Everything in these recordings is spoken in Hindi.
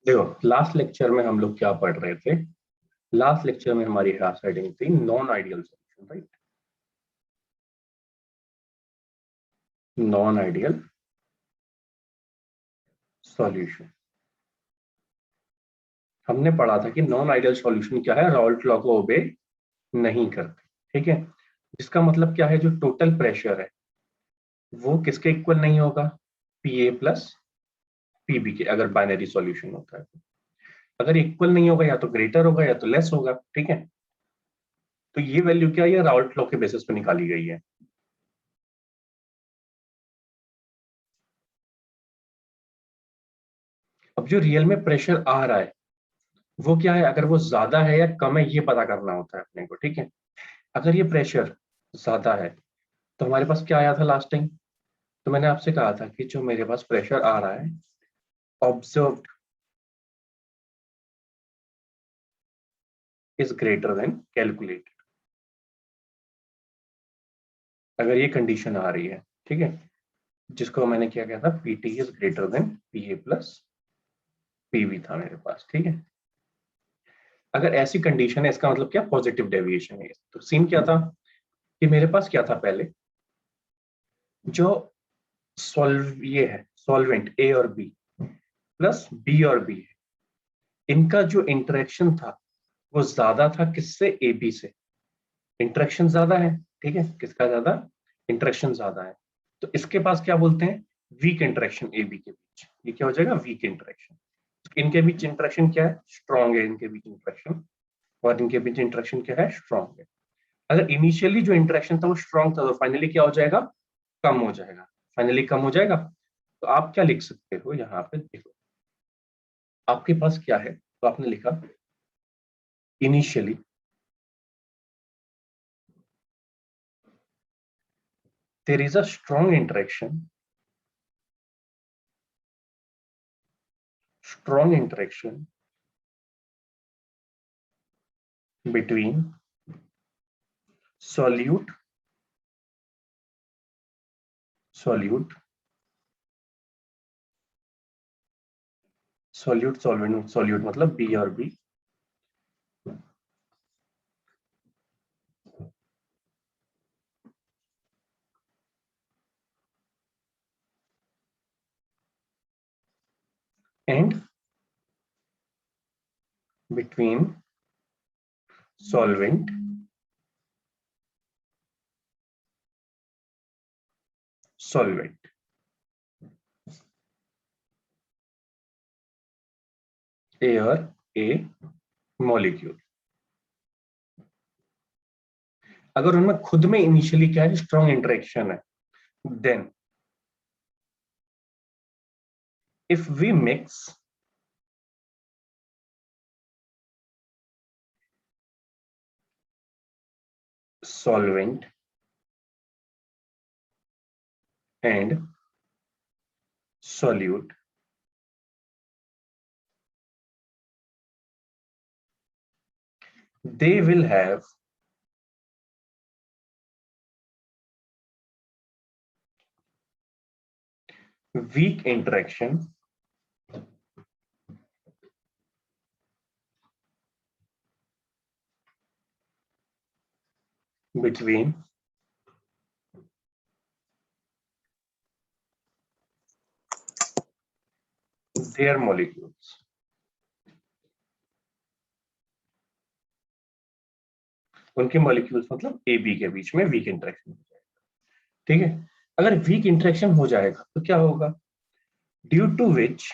देखो लास्ट लेक्चर में हम लोग क्या पढ़ रहे थे। लास्ट लेक्चर में हमारी क्लास हेडिंग थी non ideal solution, right. Non ideal solution. हमने पढ़ा था कि नॉन आइडियल सॉल्यूशन क्या है, राउल्ट लॉ को ओबे नहीं करते, ठीक है। जिसका मतलब क्या है, जो टोटल प्रेशर है वो किसके इक्वल नहीं होगा, पीए प्लस पीबी के, अगर बाइनरी सॉल्यूशन होता है तो। अगर इक्वल नहीं होगा, या तो ग्रेटर होगा या तो लेस होगा, ठीक है। तो ये वैल्यू क्या है, राउल्ट लॉ के बेसिस पे निकाली गई है। अब जो रियल में प्रेशर आ रहा है वो क्या है, अगर वो ज्यादा है या कम है ये पता करना होता है अपने को, ठीक है। अगर ये प्रेशर ज्यादा है तो हमारे पास क्या आया था लास्ट टाइम, तो मैंने आपसे कहा था कि जो मेरे पास प्रेशर आ रहा है observed is greater than calculated. अगर ये कंडीशन आ रही है, ठीक है, जिसको मैंने क्या किया था, PT is greater than PA plus PV था मेरे पास, ठीक है। अगर ऐसी कंडीशन है इसका मतलब क्या, पॉजिटिव डेविएशन है। तो सीन क्या था कि मेरे पास क्या था पहले, जो सॉल्व ये है सॉल्वेंट ए और बी प्लस बी और बी है, इनका जो इंटरेक्शन था वो ज्यादा था किससे, ए बी से। इंटरेक्शन ज्यादा है, ठीक है, किसका ज्यादा, इंटरेक्शन ज्यादा है। तो इसके पास क्या बोलते हैं, वीक इंटरेक्शन ए बी के बीच। ये क्या हो जाएगा, वीक इंटरेक्शन। इनके बीच इंटरेक्शन क्या है, स्ट्रॉन्ग है इनके बीच इंटरेक्शन, और इनके बीच इंटरेक्शन क्या है, स्ट्रॉन्ग है। अगर इनिशियली जो इंटरेक्शन था वो स्ट्रॉन्ग था तो फाइनली क्या हो जाएगा, कम हो जाएगा। फाइनली कम हो जाएगा। तो आप क्या लिख सकते हो, यहाँ पे देखो आपके पास क्या है, तो आपने लिखा initially there is a strong interaction between solute solvent solute मतलब बी और B, and between solvent solvent A और ए मॉलिक्यूल। अगर उनमें खुद में इनिशियली क्या है, स्ट्रॉन्ग इंटरेक्शन है, then if we mix solvent and solute, they will have weak interaction between their molecules। उनके मॉलिक्यूल्स मतलब ए बी के बीच में वीक इंटरेक्शन हो जाएगा, ठीक है। अगर वीक इंटरेक्शन हो जाएगा तो क्या होगा, due to which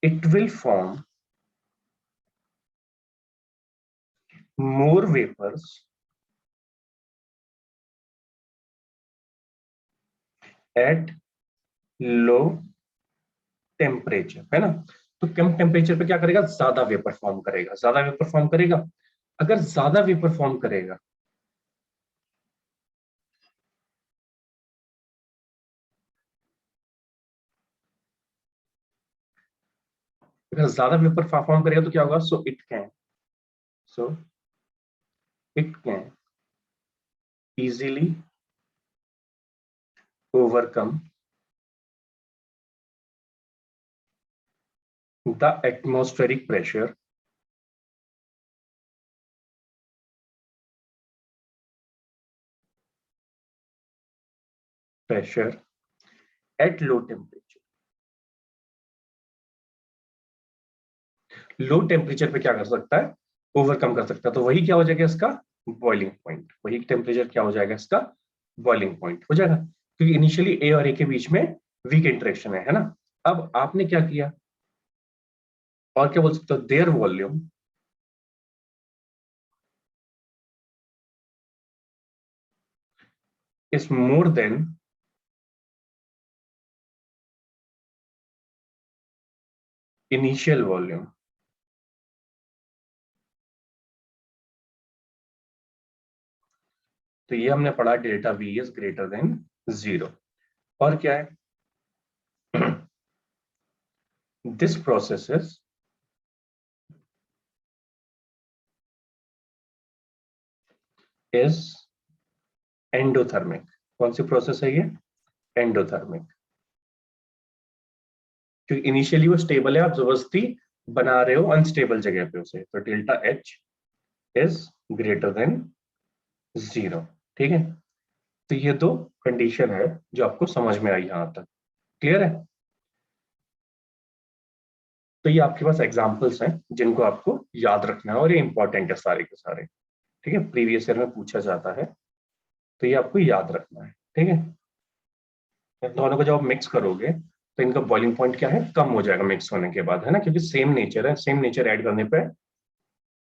it will form more vapors at low temperature, है ना। तो कम टेम्परेचर पे क्या करेगा, ज्यादा वेपर फॉर्म करेगा, ज्यादा वेपर फॉर्म करेगा। अगर ज्यादा वेपर फॉर्म करेगा, अगर ज्यादा वेपर फॉर्म करेगा तो क्या होगा, so it can easily overcome the atmospheric pressure at low temperature. Low temperature पे क्या कर सकता है, ओवरकम कर सकता है, तो वही क्या हो जाएगा इसका बॉइलिंग पॉइंट, वही टेम्परेचर क्या हो जाएगा इसका बॉइलिंग पॉइंट हो जाएगा, क्योंकि इनिशियली ए और ए के बीच में वीक इंटरेक्शन है ना। अब आपने क्या किया, और क्या बोल सकते हो, there volume is more than initial volume. तो ये हमने पढ़ा delta we is greater than 0। और क्या है, दिस प्रोसेस इज एंडोथर्मिक। कौन सी प्रोसेस है ये, एंडोथर्मिक, क्योंकि इनिशियली वो स्टेबल है, आप जबरदस्ती बना रहे हो अनस्टेबल जगह पे उसे, तो delta H is greater than 0। ठीक है, तो ये दो कंडीशन है जो आपको समझ में आई यहां तक, क्लियर है। तो ये आपके पास एग्जांपल्स हैं जिनको आपको याद रखना है, और ये इंपॉर्टेंट है सारे के सारे। ठीक है, प्रीवियस ईयर में पूछा जाता है, तो ये आपको याद रखना है। ठीक है, दोनों को जब आप मिक्स करोगे तो इनका बॉइलिंग पॉइंट क्या है, कम हो जाएगा मिक्स होने के बाद, है ना, क्योंकि सेम नेचर है, सेम नेचर ऐड करने पे,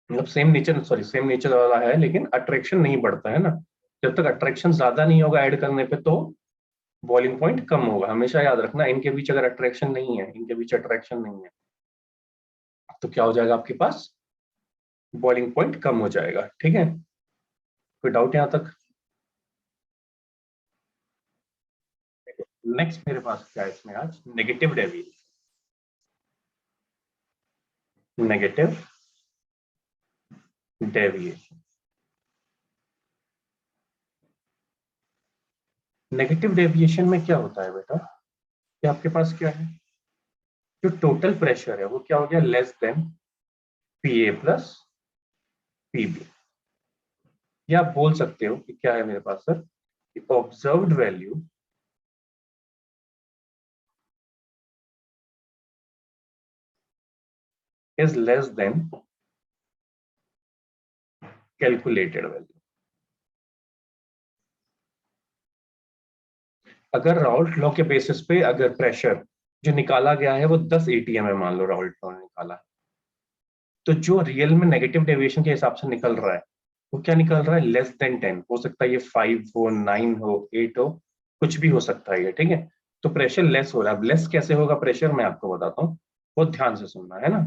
मतलब same nature, sorry same nature वाला है, लेकिन अट्रैक्शन नहीं बढ़ता है ना। जब तक अट्रैक्शन ज्यादा नहीं होगा ऐड करने पे, तो बॉइलिंग पॉइंट कम होगा। हमेशा याद रखना, इनके बीच अगर अट्रैक्शन नहीं है, इनके बीच अट्रैक्शन नहीं है, तो क्या हो जाएगा आपके पास, बॉइलिंग पॉइंट कम हो जाएगा। ठीक है, कोई डाउट यहां तक। नेक्स्ट मेरे पास क्या है इसमें आज, negative deviation. Negative deviation, negative deviation में क्या होता है बेटा, कि आपके पास क्या है, जो टोटल प्रेशर है वो क्या हो गया, less than P A plus P B. या आप बोल सकते हो कि क्या है मेरे पास sir, observed value is less than calculated value. अगर राउल्ट लॉ के बेसिस पे अगर प्रेशर जो निकाला गया है वो 10 एटीएम है, मान लो राउल्ट लॉ ने निकाला है, तो जो रियल में नेगेटिव डेविएशन के हिसाब से निकल रहा है वो क्या निकल रहा है, लेस देन 10। हो सकता है ये 5 हो, 9 हो, 8 हो, कुछ भी हो सकता है ये। ठीक है, तो प्रेशर लेस हो रहा है। अब लेस कैसे होगा प्रेशर, मैं आपको बताता हूँ, बहुत ध्यान से सुनना है ना।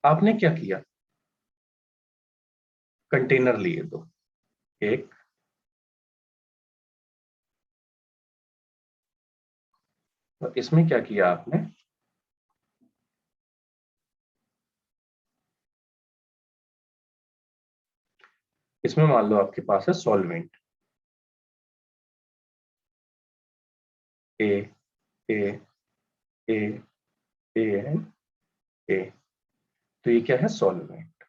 आपने क्या किया, कंटेनर लिए दो, एक, और इसमें क्या किया आपने, इसमें मान लो आपके पास है solvent A, A, A, A and ए, तो ये क्या है सॉल्वेंट।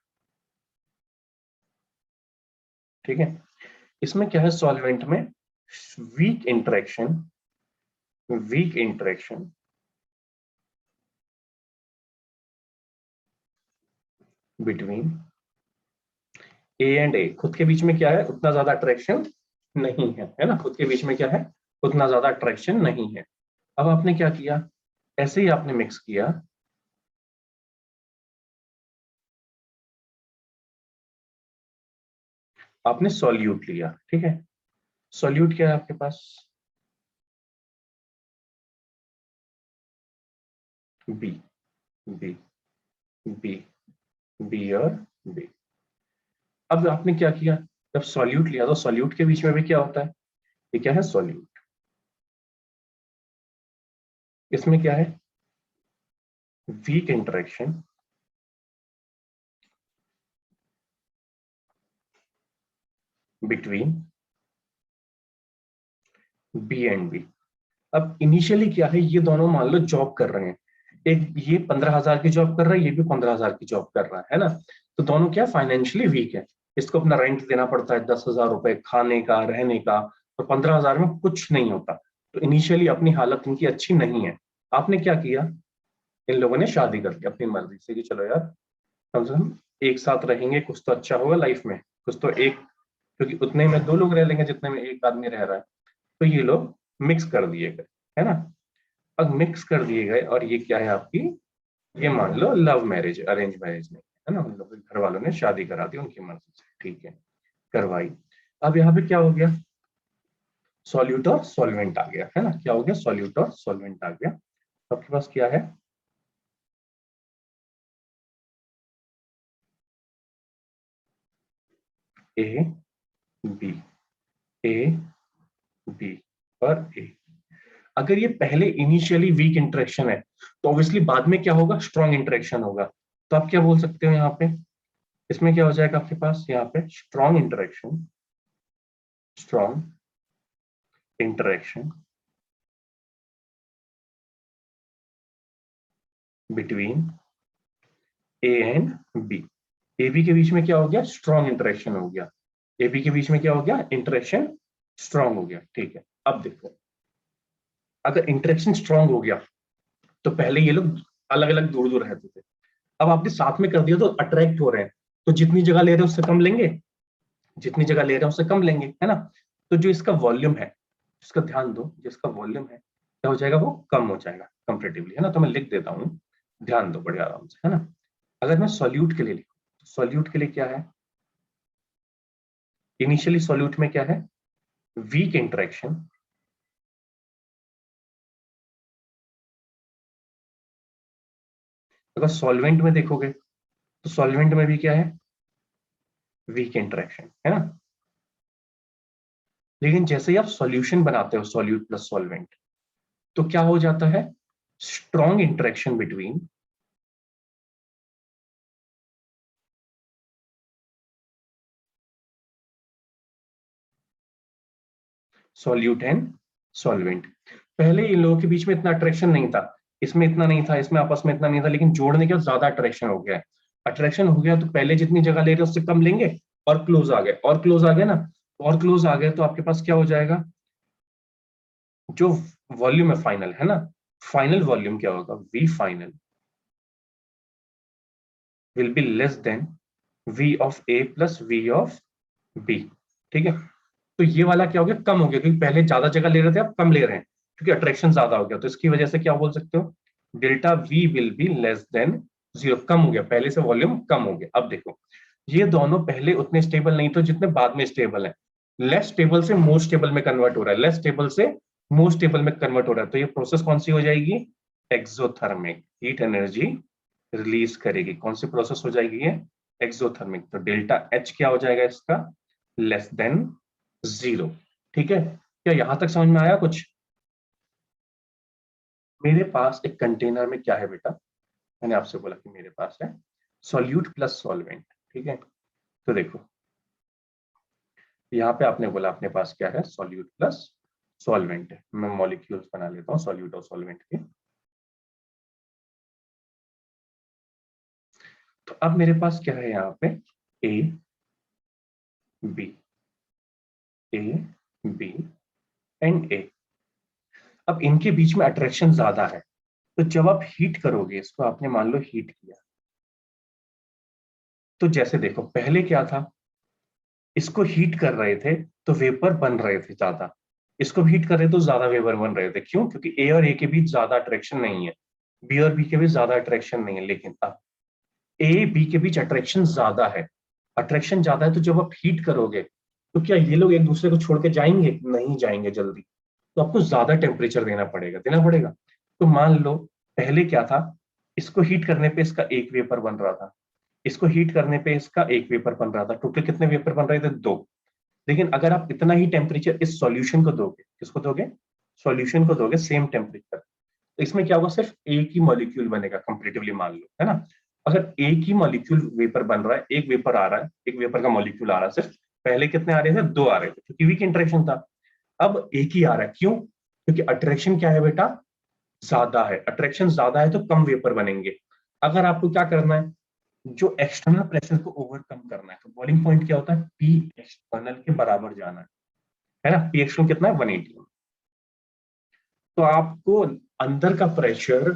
ठीक है, इसमें क्या है सॉल्वेंट में, weak interaction, weak interaction between A and A, खुद के बीच में क्या है, उतना ज्यादा अट्रैक्शन नहीं है ना, खुद के बीच में क्या है, उतना ज्यादा अट्रैक्शन नहीं है। अब आपने क्या किया, ऐसे ही आपने मिक्स किया, आपने सॉल्यूट लिया। ठीक है, सॉल्यूट क्या है आपके पास, बी, बी, बी, बी और बी। अब आपने क्या किया, जब सॉल्यूट लिया तो सॉल्यूट के बीच में भी क्या होता है, ये क्या है सॉल्यूट, इसमें क्या है, weak interaction between B and B. अब इनिशियली क्या है, ये दोनों मान लो जॉब कर रहे हैं, एक ये 15,000 की जॉब कर रहा है, ये भी 15,000 की जॉब कर रहा है ना। तो दोनों क्या फाइनेंशियली वीक है, इसको अपना रेंट देना पड़ता है 10,000 रुपए, खाने का रहने का, तो 15,000 में कुछ नहीं होता। तो इनिशियली अपनी हालत इनकी अच्छी नहीं है। आपने क्या किया, इन लोगों ने शादी कर ली अपनी मर्जी से कि चलो यार कम से कम एक साथ रहेंगे, कुछ तो अच्छा होगा लाइफ में, कुछ तो एक, क्योंकि उतने में दो लोग रह लेंगे जितने में एक आदमी रह रहा है। तो ये लोग मिक्स कर दिए गए, है ना। अब मिक्स कर दिए गए, और ये क्या है आपकी, ये मान लो लव मैरिज, अरेंज मैरिज नहीं है ना, उन लोगों के घर वालों ने शादी करा दी उनकी मर्जी से, ठीक है, करवाई। अब यहाँ पे क्या हो गया, सॉल्यूट और सॉल्वेंट आ गया, है ना, क्या हो गया, सॉल्यूट और सॉल्वेंट आ गया। तो आपके पास क्या है, ए बी, ए बी और ए। अगर ये पहले इनिशियली वीक इंटरेक्शन है, तो ऑब्वियसली बाद में क्या होगा, स्ट्रॉन्ग इंटरेक्शन होगा। तो आप क्या बोल सकते हो यहाँ पे, इसमें क्या हो जाएगा आपके पास, यहाँ पे strong interaction, strong interaction between A and B. A B के बीच में क्या हो गया, स्ट्रॉन्ग इंटरेक्शन हो गया, ए बी के बीच में क्या हो गया, इंटरेक्शन स्ट्रॉन्ग हो गया, ठीक है। अब देखो, अगर इंटरेक्शन स्ट्रॉन्ग हो गया, तो पहले ये लोग अलग अलग दूर दूर रहते थे, अब आपने साथ में कर दिया तो अट्रैक्ट हो रहे हैं, तो जितनी जगह ले रहे हैं उससे कम लेंगे, जितनी जगह ले रहे हैं उससे कम लेंगे, है ना। तो जो इसका वॉल्यूम है, इसका ध्यान दो, जिसका वॉल्यूम है क्या हो जाएगा, वो कम हो जाएगा कंपेरेटिवली, है ना। तो मैं लिख देता हूँ, ध्यान दो बड़े आराम से, है ना। अगर मैं सॉल्यूट के लिए लिखूं, तो सॉल्यूट के लिए क्या है, इनिशियली सॉल्यूट में क्या है, वीक इंटरेक्शन, अगर सॉल्वेंट में देखोगे तो सॉल्वेंट में भी क्या है, वीक इंटरेक्शन, है ना। लेकिन जैसे ही आप सॉल्यूशन बनाते हो, सॉल्यूट प्लस सॉल्वेंट, तो क्या हो जाता है, strong interaction between solute and solvent. पहले इन लोगों के बीच में इतना अट्रैक्शन नहीं था, इसमें इतना नहीं था, इसमें आपस में इतना नहीं था, लेकिन जोड़ने के बाद ज्यादा अट्रैक्शन हो गया है। अट्रैक्शन हो गया तो पहले जितनी जगह ले रहे उससे कम लेंगे, और क्लोज आ गए, और क्लोज आ गए ना, और क्लोज आ गए, तो आपके पास क्या हो जाएगा, जो वॉल्यूम है फाइनल, है ना, फाइनल वॉल्यूम क्या होगा, V final will be less than V of A plus V of B, ठीक है। तो ये वाला क्या हो गया, कम हो गया, क्योंकि पहले ज्यादा जगह ले रहे थे, अब कम ले रहे हैं, क्योंकि अट्रैक्शन ज्यादा हो गया। तो इसकी वजह से क्या बोल सकते हो, delta V will be less than zero, कम हो गया, पहले से वॉल्यूम कम हो गया। अब देखो, ये दोनों पहले उतने स्टेबल नहीं थे जितने बाद में स्टेबल है, लेस स्टेबल से मोर स्टेबल में कन्वर्ट हो रहा है, लेस स्टेबल से मोर स्टेबल में कन्वर्ट हो रहा है। तो ये प्रोसेस कौन सी हो जाएगी, एक्सोथर्मिक, हीट एनर्जी रिलीज करेगी, कौन सी प्रोसेस हो जाएगी ये, एक्सोथर्मिक। तो डेल्टा एच क्या हो जाएगा इसका, लेस देन जीरो, ठीक है। क्या यहां तक समझ में आया कुछ। मेरे पास एक कंटेनर में क्या है बेटा, मैंने आपसे बोला कि मेरे पास है सॉल्यूट प्लस सॉल्वेंट, ठीक है। तो देखो, यहाँ पे आपने बोला अपने पास क्या है, सॉल्यूट प्लस सॉल्वेंट है, मैं मॉलिक्यूल्स बना लेता हूँ सॉल्यूट और सॉल्वेंट के। तो अब मेरे पास क्या है यहाँ पे, A B, A B and A. अब इनके बीच में अट्रैक्शन ज्यादा है, तो जब आप हीट करोगे इसको, आपने मान लो हीट किया, तो जैसे देखो पहले क्या था, इसको हीट कर रहे थे तो वेपर बन रहे थे ज्यादा, इसको भी हीट कर रहे थे तो ज्यादा वेपर बन रहे थे, क्यों, क्योंकि ए और ए के बीच ज्यादा अट्रैक्शन नहीं है, बी और बी के बीच ज्यादा अट्रैक्शन नहीं है। लेकिन अब ए बी के बीच अट्रैक्शन ज्यादा है, अट्रैक्शन ज्यादा है, तो जब आप हीट करोगे तो क्या ये लोग एक दूसरे को छोड़ के जाएंगे, नहीं जाएंगे जल्दी, तो आपको ज्यादा टेम्परेचर देना पड़ेगा। तो मान लो पहले क्या था, इसको हीट करने पे इसका एक वेपर बन रहा था, इसको हीट करने पे इसका एक वेपर बन रहा था, टोटल कितने वेपर बन रहे थे, दो। लेकिन अगर आप इतना ही टेम्परेचर इस सॉल्यूशन को दोगे, किसको दोगे, सॉल्यूशन को दोगे सेम टेम्परेचर, तो इसमें क्या होगा, सिर्फ एक ही मॉलिक्यूल बनेगा कंपेरेटिवली, मान लो, है ना। अगर एक ही मॉलिक्यूल वेपर बन रहा है, एक वेपर आ रहा है, एक वेपर का मॉलिक्यूल आ रहा है सिर्फ, पहले कितने आ रहे थे, दो आ रहे थे, क्योंकि वीक इंटरेक्शन था। अब एक ही आ रहा है, क्यों? क्योंकि अट्रैक्शन क्या है बेटा, ज्यादा है। अट्रैक्शन ज्यादा है तो कम वेपर बनेंगे। अगर आपको क्या करना है, जो एक्सटर्नल प्रेशर को ओवरकम करना है, तो बॉइलिंग पॉइंट क्या होता है, पी एक्सटर्नल के बराबर जाना है ना। पी एक्सटर्नल कितना है, 180। तो आपको अंदर का प्रेशर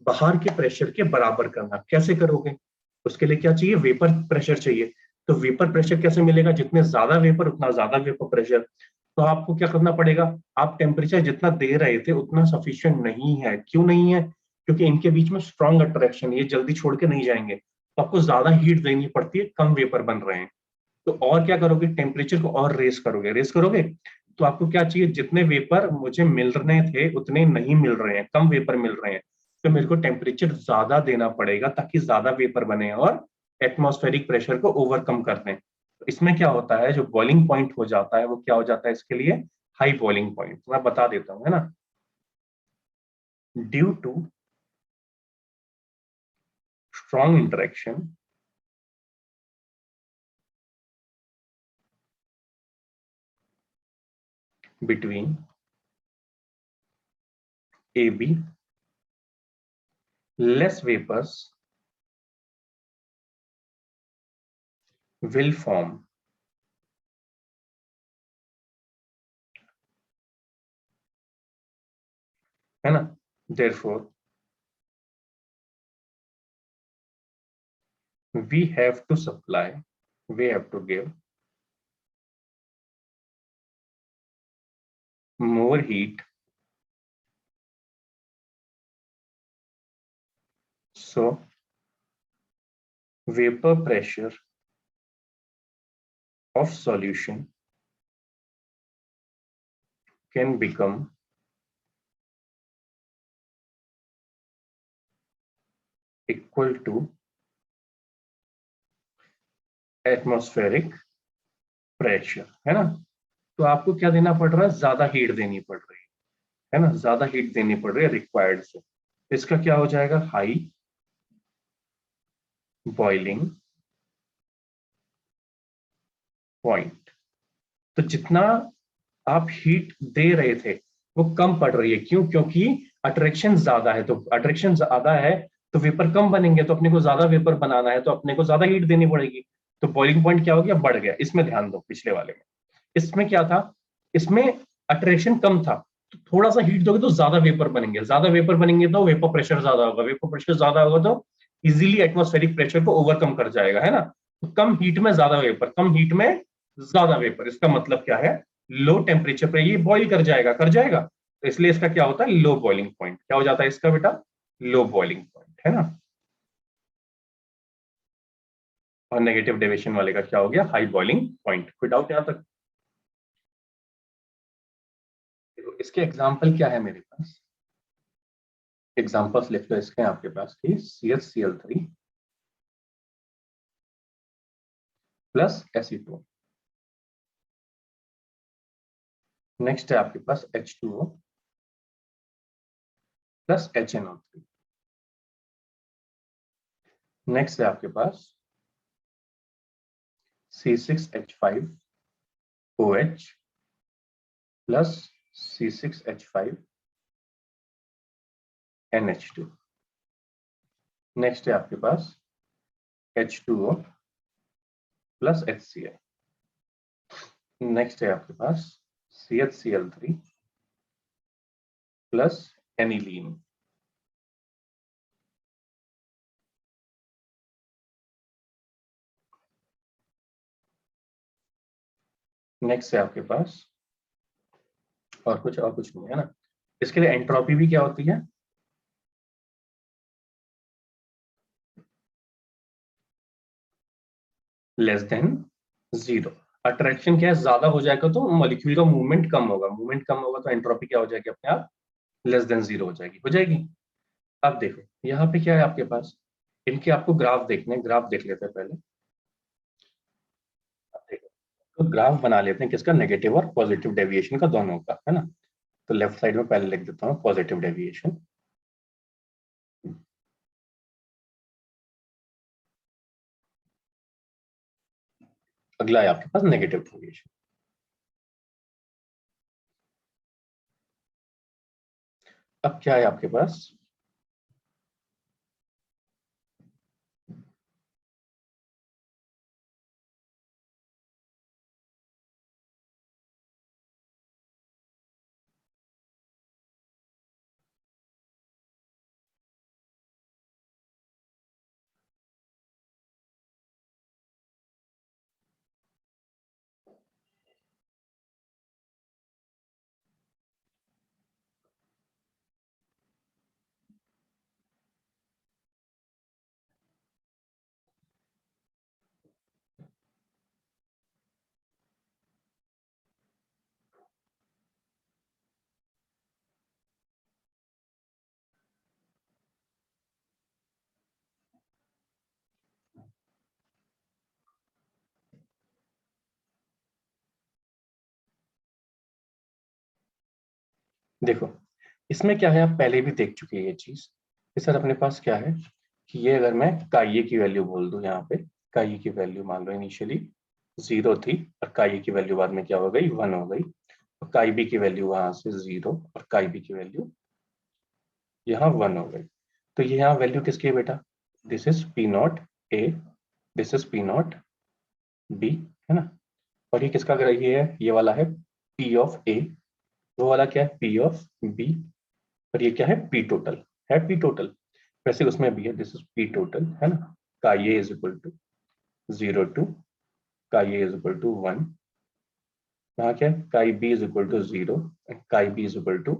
बाहर के प्रेशर के बराबर करना, कैसे करोगे? उसके लिए क्या चाहिए, वेपर प्रेशर चाहिए। तो वेपर प्रेशर कैसे मिलेगा, जितने ज्यादा वेपर उतना ज्यादा वेपर प्रेशर। तो आपको क्या करना पड़ेगा, आप टेम्परेचर जितना दे रहे थे उतना सफिशिएंट नहीं है। क्यों नहीं है? क्योंकि इनके बीच में स्ट्रॉन्ग अट्रैक्शन, ये जल्दी छोड़ के नहीं जाएंगे, तो आपको ज्यादा हीट देनी पड़ती है, कम वेपर बन रहे हैं। तो और क्या करोगे, टेम्परेचर को और रेस करोगे, रेस करोगे। तो आपको क्या चाहिए, जितने वेपर मुझे मिल रहे थे उतने नहीं मिल रहे हैं, कम वेपर मिल रहे हैं। तो मेरे को टेम्परेचर ज्यादा देना पड़ेगा ताकि ज्यादा वेपर बने और एटमॉस्फेरिक प्रेशर को ओवरकम कर दें। तो इसमें क्या होता है, जो बॉइलिंग पॉइंट हो जाता है वो क्या हो जाता है इसके लिए, हाई बॉइलिंग पॉइंट। मैं बता देता हूं, है ना। Due to strong interaction between A B, less vapours will form, है ना। therefore we have to supply, we have to give more heat so vapor pressure of solution can become equal to atmospheric pressure, है ना। तो आपको क्या देना पड़ रहा है, ज्यादा हीट देनी पड़ रही है ना, ज्यादा हीट देनी पड़ रही है रिक्वायर्ड से। इसका क्या हो जाएगा, हाई बॉइलिंग पॉइंट। तो जितना आप हीट दे रहे थे वो कम पड़ रही है, क्यों? क्योंकि अट्रैक्शन ज्यादा है। तो अट्रैक्शन ज्यादा है तो वेपर कम बनेंगे, तो अपने को ज्यादा वेपर बनाना है तो अपने को ज्यादा हीट देनी पड़ेगी। तो बॉइलिंग पॉइंट क्या हो गया, बढ़ गया। इसमें ध्यान दो, पिछले वाले में इसमें क्या था, इसमें अट्रैक्शन कम था, तो थोड़ा सा हीट दोगे तो ज्यादा वेपर बनेंगे, ज्यादा वेपर बनेंगे तो वेपर प्रेशर ज्यादा होगा, वेपर प्रेशर ज्यादा होगा तो इजीली एटमॉस्फेरिक प्रेशर को ओवरकम कर जाएगा, है ना। तो कम हीट में ज्यादा वेपर, कम हीट में ज्यादा वेपर, इसका मतलब क्या है, लो टेम्परेचर पे ये बॉइल कर जाएगा, कर जाएगा। तो इसलिए इसका क्या होता है, लो बॉइलिंग पॉइंट। क्या हो जाता है इसका बेटा, लो बॉइलिंग पॉइंट, है ना। और नेगेटिव डेविएशन वाले का क्या हो गया, हाई बॉइलिंग पॉइंट। कोई डाउट यहां तक? देखो, इसके एग्जाम्पल क्या है मेरे पास, एग्जाम्पल्स लिख लो इसके आपके पास की, CH Cl3 plus Ac2। Next है आपके पास H2O प्लस HNO3। नेक्स्ट है आपके पास C6H5OH प्लस C6H5NH2। नेक्स्ट है आपके पास H2O प्लस HCl। नेक्स्ट है आपके पास CHCl3 प्लस एनिलीन। नेक्स्ट है आपके पास और कुछ नहीं, है ना। इसके लिए एंट्रोपी भी क्या होती है, लेस देन जीरो। अट्रैक्शन क्या है, ज्यादा हो जाएगा तो मॉलिक्यूल का मूवमेंट कम होगा, मूवमेंट कम होगा तो एंट्रोपी क्या हो जाएगी, अपने आप लेस देन जीरो हो जाएगी, हो जाएगी। अब देखो यहाँ पे क्या है आपके पास, इनके आपको ग्राफ देखने, ग्राफ देख लेते हैं पहले। अब देखो, तो ग्राफ बना लेते हैं किसका, नेगेटिव और पॉजिटिव डेविएशन का, दोनों का, है ना। तो लेफ्ट साइड में पहले लिख देता हूँ पॉजिटिव डेविएशन, अगला है आपके पास नेगेटिव डेविएशन। अब क्या है आपके पास, देखो इसमें क्या है, आप पहले भी देख चुके हैं ये चीज कि सर अपने पास क्या है कि ये अगर मैं काई की वैल्यू बोल दूं यहाँ पे, काई की वैल्यू मान लो इनिशियली 0 थी और काई की वैल्यू बाद में क्या हो गई 1 हो गई, और काई बी की वैल्यू वहां से 0 और काई बी की वैल्यू यहाँ 1 हो गई। तो ये यहाँ वैल्यू किसकी है बेटा, this is P not a, this is P not be, है ना। और ये किसका ये है, ये वाला है पी ऑफ ए, वो वाला क्या है पी ऑफ बी, और ये क्या है पी टोटल, है पी टोटल। वैसे उसमें भी है, दिस इज पी टोटल, है ना। का ये इज इक्वल टू 0 टू का ये इज इक्वल टू 1, यहाँ क्या है chi B is equal to 0 and chi B is equal to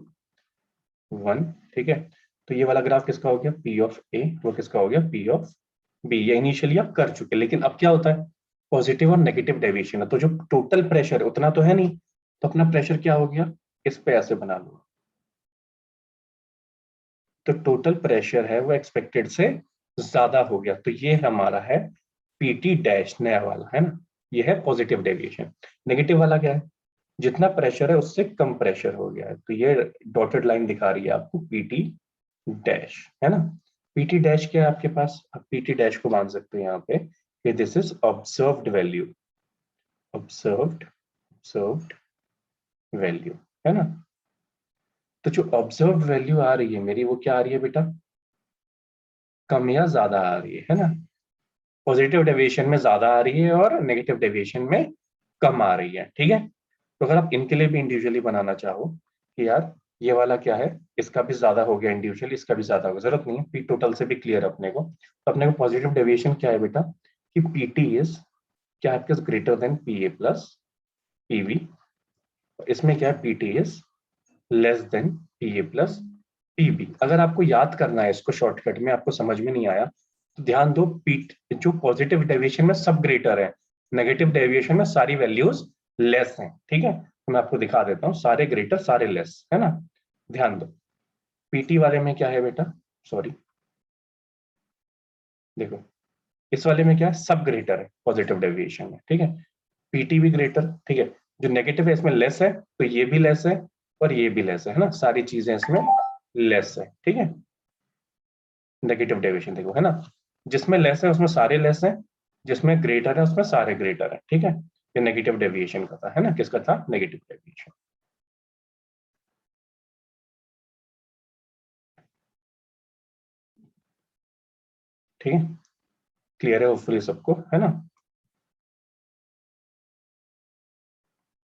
1, ठीक है। तो ये वाला ग्राफ किसका हो गया पी ऑफ ए, वो किसका हो गया पी ऑफ बी। ये इनिशियली आप कर चुके, लेकिन अब क्या होता है पॉजिटिव और नेगेटिव डेविएशन है, तो जो टोटल प्रेशर है उतना तो है नहीं, तो अपना प्रेशर क्या हो गया, इस पे ऐसे बना लो। तो टोटल प्रेशर है वो एक्सपेक्टेड से ज्यादा हो गया, तो ये हमारा है पीटी डैश नया वाला, है ना। ये है पॉजिटिव डेविएशन। नेगेटिव वाला क्या है, जितना प्रेशर है उससे कम प्रेशर हो गया है, तो ये डॉटेड लाइन दिखा रही है आपको पीटी डैश, है ना। पीटी डैश क्या है आपके पास, आप पीटी डैश को मान सकते हैं यहाँ पे कि this is observed value, observed value, है ना। तो जो ऑब्जर्व वैल्यू आ रही है मेरी वो क्या आ रही है बेटा, कम या ज्यादा आ रही है ना। पॉजिटिव डेविएशन में ज्यादा आ रही है और नेगेटिव डेविएशन में कम आ रही है, ठीक है। तो अगर आप इनके लिए भी इंडिविजुअली बनाना चाहो कि यार ये वाला क्या है, इसका भी ज्यादा हो गया इंडिविजुअली, इसका भी ज्यादा हो गया, जरूरत नहीं है, पी टोटल से भी क्लियर अपने को। तो अपने को पॉजिटिव डेविएशन क्या है बेटा कि पीटी इज क्या है आपके greater than P A plus PV, इसमें क्या है PT is less than P A plus PB. अगर आपको याद करना है इसको शॉर्टकट में, आपको समझ में नहीं आया तो ध्यान दो, पी जो पॉजिटिव डेविएशन में सब ग्रेटर है, नेगेटिव डेविएशन में सारी वैल्यूज लेस हैं, ठीक है। तो मैं आपको दिखा देता हूँ, सारे ग्रेटर सारे लेस, है ना। ध्यान दो पीटी वाले में क्या है बेटा, सॉरी देखो इस वाले में क्या है सब ग्रेटर है पॉजिटिव डेविएशन में, ठीक है। पीटी भी ग्रेटर, ठीक है। जो नेगेटिव है इसमें लेस है, तो ये भी लेस है और ये भी लेस है ना, सारी चीजें इसमें लेस है, ठीक है। नेगेटिव डेविएशन देखो, है ना, जिसमें लेस है उसमें सारे लेस हैं, जिसमें ग्रेटर है उसमें सारे ग्रेटर है, ठीक है। ये नेगेटिव डेविएशन का था, है ना, किसका था नेगेटिव डेविएशन, ठीक है। क्लियर है होपफुली सबको, है ना।